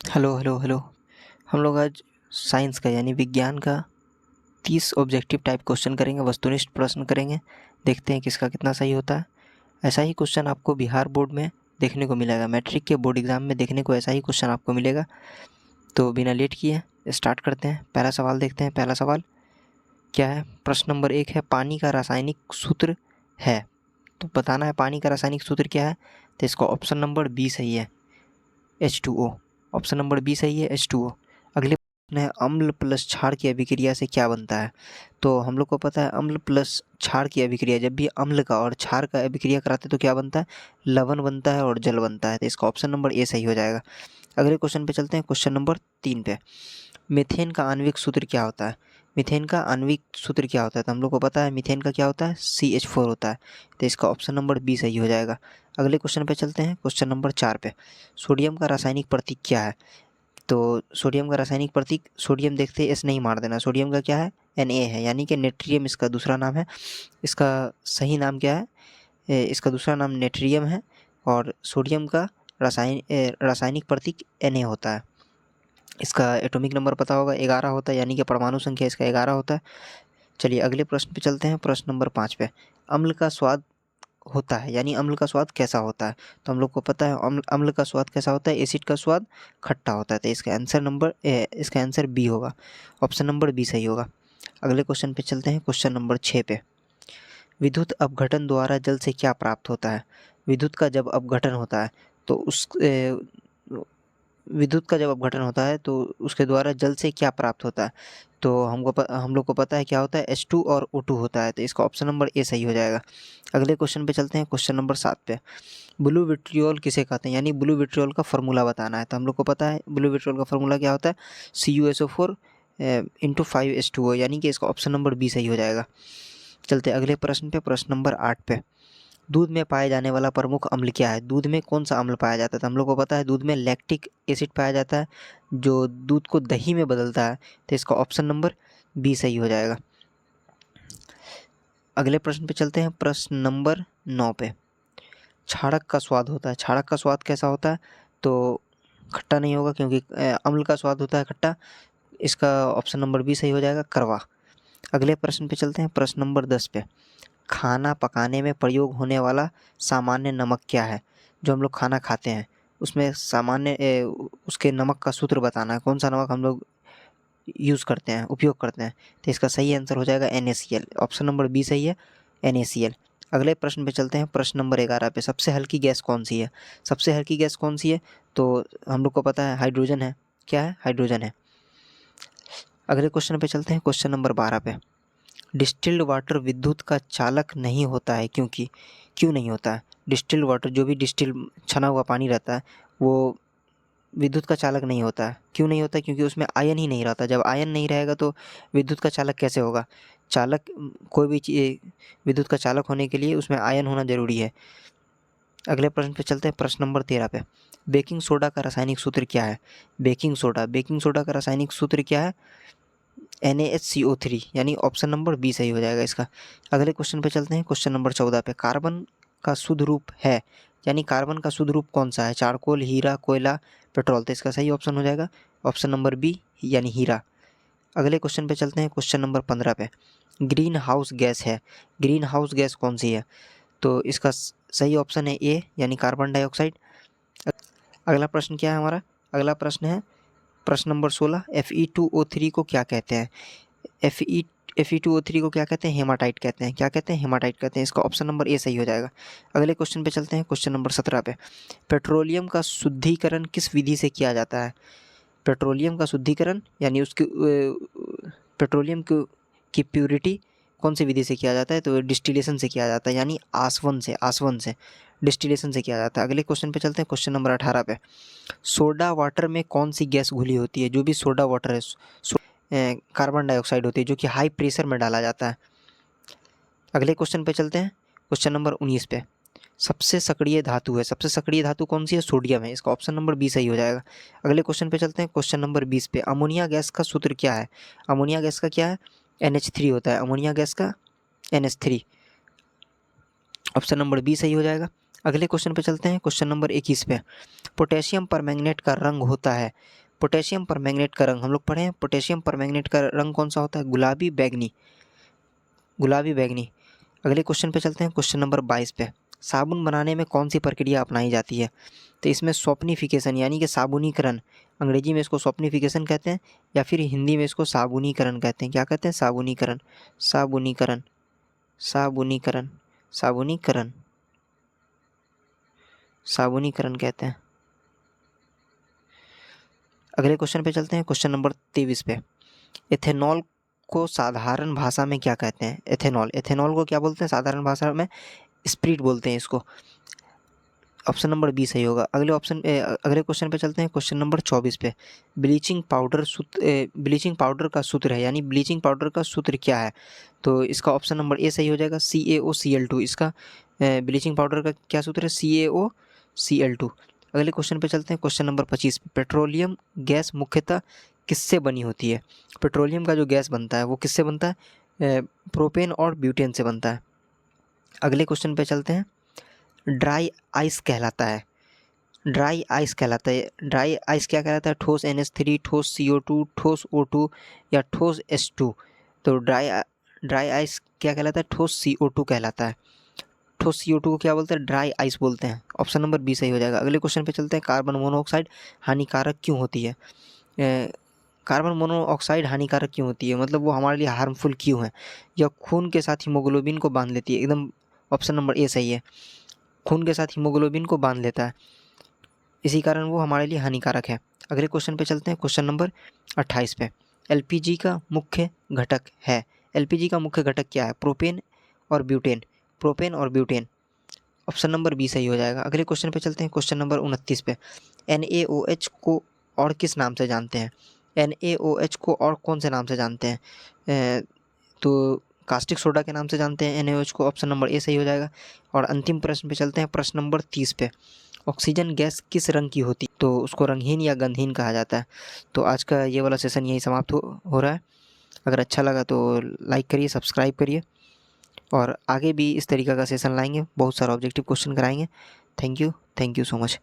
Hello hello hello. हम लोग आज साइंस का यानी विज्ञान का 30 ऑब्जेक्टिव टाइप क्वेश्चन करेंगे, वस्तुनिष्ठ प्रश्न करेंगे। देखते हैं किसका कितना सही होता है। ऐसा ही क्वेश्चन आपको बिहार बोर्ड में देखने को मिलेगा, मैट्रिक के बोर्ड एग्ज़ाम में देखने को ऐसा ही क्वेश्चन आपको मिलेगा। तो बिना लेट किए स्टार्ट करते हैं। पहला सवाल देखते हैं। पहला सवाल क्या है? प्रश्न नंबर 1 है, पानी का रासायनिक सूत्र है। तो बताना है पानी का रासायनिक सूत्र क्या है। तो इसका ऑप्शन नंबर बी सही है, H2O। ऑप्शन नंबर बी सही है, H2O। अगले प्रश्न है, अम्ल प्लस क्षार की अभिक्रिया से क्या बनता है। तो हम लोग को पता है अम्ल प्लस क्षार की अभिक्रिया, जब भी अम्ल का और क्षार का अभिक्रिया कराते हैं तो क्या बनता है, लवण बनता है और जल बनता है। तो इसका ऑप्शन नंबर ए सही हो जाएगा। अगले क्वेश्चन पे चलते हैं, क्वेश्चन नंबर 3 पे। मीथेन का आणविक सूत्र क्या होता है। मीथेन का आणविक सूत्र क्या होता है, तो हम लोग को पता है मीथेन का क्या होता है, CH4 होता है। तो इसका ऑप्शन नंबर बी सही हो जाएगा। अगले क्वेश्चन पे चलते हैं, क्वेश्चन नंबर 4 पे। सोडियम का रासायनिक प्रतीक क्या है। तो सोडियम का रासायनिक प्रतीक, सोडियम देखते एस नहीं मार देना, सोडियम का क्या है, Na है, यानी कि नेट्रियम इसका दूसरा नाम है। इसका सही नाम क्या है, इसका दूसरा नाम नेट्रियम है। और सोडियम का रासायनिक प्रतीक Na होता है। इसका एटॉमिक नंबर पता होगा, 11 होता है, यानी कि परमाणु संख्या इसका 11 होता है। चलिए अगले प्रश्न पे चलते हैं, प्रश्न नंबर 5 पे। अम्ल का स्वाद होता है, यानी अम्ल का स्वाद कैसा होता है। तो हम लोग को पता है अम्ल का स्वाद कैसा होता है, एसिड का स्वाद खट्टा होता है। तो इसका आंसर बी होगा, ऑप्शन नंबर बी सही होगा। अगले क्वेश्चन पे चलते हैं, क्वेश्चन नंबर 6 पे। विद्युत अपघटन द्वारा जल से क्या प्राप्त होता है। विद्युत का जब अपघटन होता है तो विद्युत का जब अपघटन होता है तो उसके द्वारा जल से क्या प्राप्त होता है। तो हम लोग को पता है क्या होता है, H2 और O2 होता है। तो इसका ऑप्शन नंबर ए सही हो जाएगा। अगले क्वेश्चन पे चलते हैं, क्वेश्चन नंबर 7 पे। ब्लू विट्रियोल किसे कहते हैं, यानी ब्लू विट्रियोल का फार्मूला बताना है। तो हम लोग को पता है ब्लू विट्रियोल का फार्मूला क्या होता है, CuSO4 इंटू 5H2O, यानी कि इसका ऑप्शन नंबर बी सही हो जाएगा। चलते अगले प्रश्न पे, प्रश्न नंबर 8 पे। दूध में पाए जाने वाला प्रमुख अम्ल क्या है। दूध में कौन सा अम्ल पाया जाता है, तो हम लोग को पता है दूध में लैक्टिक एसिड पाया जाता है, जो दूध को दही में बदलता है। तो इसका ऑप्शन नंबर बी सही हो जाएगा। अगले प्रश्न पे चलते हैं, प्रश्न नंबर 9 पे। क्षारक का स्वाद होता है, क्षारक का स्वाद कैसा होता है, तो खट्टा नहीं होगा, क्योंकि अम्ल का स्वाद होता है खट्टा। इसका ऑप्शन नंबर बी सही हो जाएगा, कड़वा। अगले प्रश्न पे चलते हैं, प्रश्न नंबर 10 पे। खाना पकाने में प्रयोग होने वाला सामान्य नमक क्या है। जो हम लोग खाना खाते हैं उसमें उसके नमक का सूत्र बताना है, कौन सा नमक हम लोग यूज़ करते हैं, उपयोग करते हैं। तो इसका सही आंसर हो जाएगा NaCl, ऑप्शन नंबर बी सही है, NaCl। अगले प्रश्न पे चलते हैं, प्रश्न नंबर 11 पे। सबसे हल्की गैस कौन सी है। सबसे हल्की गैस कौन सी है, तो हम लोग को पता है हाइड्रोजन है। क्या है, हाइड्रोजन है। अगले क्वेश्चन पे चलते हैं, क्वेश्चन नंबर 12 पे। डिस्टिल्ड वाटर विद्युत का चालक नहीं होता है, क्योंकि क्यों नहीं होता है। डिस्टिल्ड वाटर, जो भी डिस्टिल छना हुआ पानी रहता है, वो विद्युत का चालक नहीं होता है। क्यों नहीं होता है, क्योंकि उसमें आयन ही नहीं रहता। जब आयन नहीं रहेगा तो विद्युत का चालक कैसे होगा। चालक, कोई भी विद्युत का चालक होने के लिए उसमें आयन होना जरूरी है। अगले प्रश्न पे चलते हैं, प्रश्न नंबर 13 पे। बेकिंग सोडा का रासायनिक सूत्र क्या है। बेकिंग सोडा का रासायनिक सूत्र क्या है, NaHCO3, यानी ऑप्शन नंबर बी सही हो जाएगा इसका। अगले क्वेश्चन पे चलते हैं, क्वेश्चन नंबर 14 पे। कार्बन का शुद्ध रूप है, यानी कार्बन का शुद्ध रूप कौन सा है, चारकोल, हीरा, कोयला, पेट्रोल। तो इसका सही ऑप्शन हो जाएगा ऑप्शन नंबर बी, यानी हीरा। अगले क्वेश्चन पे चलते हैं, क्वेश्चन नंबर 15 पे। ग्रीन हाउस गैस है, ग्रीन हाउस गैस कौन सी है, तो इसका सही ऑप्शन है ए, यानी कार्बन डाइऑक्साइड। अगला प्रश्न क्या है हमारा, अगला प्रश्न है प्रश्न नंबर 16। Fe2O3 को क्या कहते हैं। Fe2O3 को क्या कहते हैं, हेमाटाइट कहते हैं। क्या कहते हैं, हेमाटाइट कहते हैं। इसका ऑप्शन नंबर ए सही हो जाएगा। अगले क्वेश्चन पे चलते हैं, क्वेश्चन नंबर 17 पे। पेट्रोलियम का शुद्धिकरण किस विधि से किया जाता है। पेट्रोलियम का शुद्धिकरण, यानी उसकी पेट्रोलियम की प्योरिटी कौन सी विधि से किया जाता है, तो डिस्टिलेशन से किया जाता है, यानी आसवन से डिस्टिलेशन से किया जाता है। अगले क्वेश्चन पे चलते हैं, क्वेश्चन नंबर 18 पे। सोडा वाटर में कौन सी गैस घुली होती है। जो भी सोडा वाटर है, कार्बन डाइऑक्साइड होती है, जो कि हाई प्रेशर में डाला जाता है। अगले क्वेश्चन पे चलते हैं, क्वेश्चन नंबर 19 पे। सबसे सक्रिय धातु है, सबसे सक्रिय धातु कौन सी है, सोडियम है। इसका ऑप्शन नंबर बी सही हो जाएगा। अगले क्वेश्चन पे चलते हैं, क्वेश्चन नंबर 20 पे। अमोनिया गैस का सूत्र क्या है। अमोनिया गैस का क्या है, NH3 होता है। अमोनिया गैस का NH3, ऑप्शन नंबर बी सही हो जाएगा। अगले क्वेश्चन पे चलते हैं, क्वेश्चन नंबर 21 पे। पोटेशियम परमैंगनेट का रंग होता है, पोटेशियम परमैंगनेट का रंग हम लोग पढ़े हैं, पोटेशियम परमैंगनेट का रंग कौन सा होता है? गुलाबी बैगनी, गुलाबी बैगनी। अगले क्वेश्चन पे चलते हैं, क्वेश्चन नंबर 22 पे। साबुन बनाने में कौन सी प्रक्रिया अपनाई जाती है? तो इसमें सॉफ्टनिफिकेशन यानी कि साबुनीकरण, अंग्रेजी में इसको सॉफ्टनिफिकेशन कहते हैं या फिर हिंदी में इसको साबुनीकरण कहते हैं। क्या कहते हैं? साबुनीकरण, साबुनीकरण, साबुनीकरण, साबुनीकरण, साबुनीकरण कहते हैं। अगले क्वेश्चन पे चलते हैं, क्वेश्चन नंबर 23 पे। एथेनॉल को साधारण भाषा में क्या कहते हैं? एथेनॉल, एथेनॉल को क्या बोलते हैं साधारण भाषा में? स्प्रिट बोलते हैं इसको। ऑप्शन नंबर बी सही होगा। अगले क्वेश्चन पे चलते हैं, क्वेश्चन नंबर 24 पे। ब्लीचिंग पाउडर का सूत्र है, यानी ब्लीचिंग पाउडर का सूत्र क्या है? तो इसका ऑप्शन नंबर ए सही हो जाएगा, CaOCl2। इसका ब्लीचिंग पाउडर का क्या सूत्र है? CaOCl2। अगले क्वेश्चन पे चलते हैं, क्वेश्चन नंबर 25 पे। पेट्रोलियम गैस मुख्यतः किससे बनी होती है? पेट्रोलियम का जो गैस बनता है वो किससे बनता है? प्रोपेन और ब्यूटेन से बनता है। अगले क्वेश्चन पे चलते हैं, ड्राई आइस कहलाता है, ड्राई आइस कहलाता है, ड्राई आइस क्या कहलाता है? ठोस NH3, ठोस CO2, ठोस O2 या ठोस H2। तो ड्राई आइस क्या कहलाता है? ठोस CO2 कहलाता है। ठोस CO2 को क्या बोलते हैं? ड्राई आइस बोलते हैं। ऑप्शन नंबर बी सही हो जाएगा। अगले क्वेश्चन पे चलते हैं, कार्बन मोनोऑक्साइड हानिकारक क्यों होती है? कार्बन मोनोऑक्साइड हानिकारक क्यों होती है, मतलब वो हमारे लिए हार्मफुल क्यों है? या खून के साथ हीमोग्लोबिन को बांध लेती है। एकदम ऑप्शन नंबर ए सही है, खून के साथ हीमोग्लोबिन को बांध लेता है, इसी कारण वो हमारे लिए हानिकारक है। अगले क्वेश्चन पे चलते हैं, क्वेश्चन नंबर 28 पे। LPG का मुख्य घटक है, LPG का मुख्य घटक क्या है? प्रोपेन और ब्यूटेन, प्रोपेन और ब्यूटेन। ऑप्शन नंबर बी सही हो जाएगा। अगले क्वेश्चन पे चलते हैं, क्वेश्चन नंबर 29 पे। NaOH को और किस नाम से जानते हैं? NaOH को और कौन से नाम से जानते हैं? तो कास्टिक सोडा के नाम से जानते हैं NaOH को। ऑप्शन नंबर ए सही हो जाएगा। और अंतिम प्रश्न पे चलते हैं, प्रश्न नंबर 30 पे। ऑक्सीजन गैस किस रंग की होती? तो उसको रंगहीन या गंधहीन कहा जाता है। तो आज का ये वाला सेशन यहीं समाप्त हो रहा है। अगर अच्छा लगा तो लाइक करिए, सब्सक्राइब करिए, और आगे भी इस तरीक़े का सेशन लाएंगे, बहुत सारा ऑब्जेक्टिव क्वेश्चन कराएंगे। Thank you so much.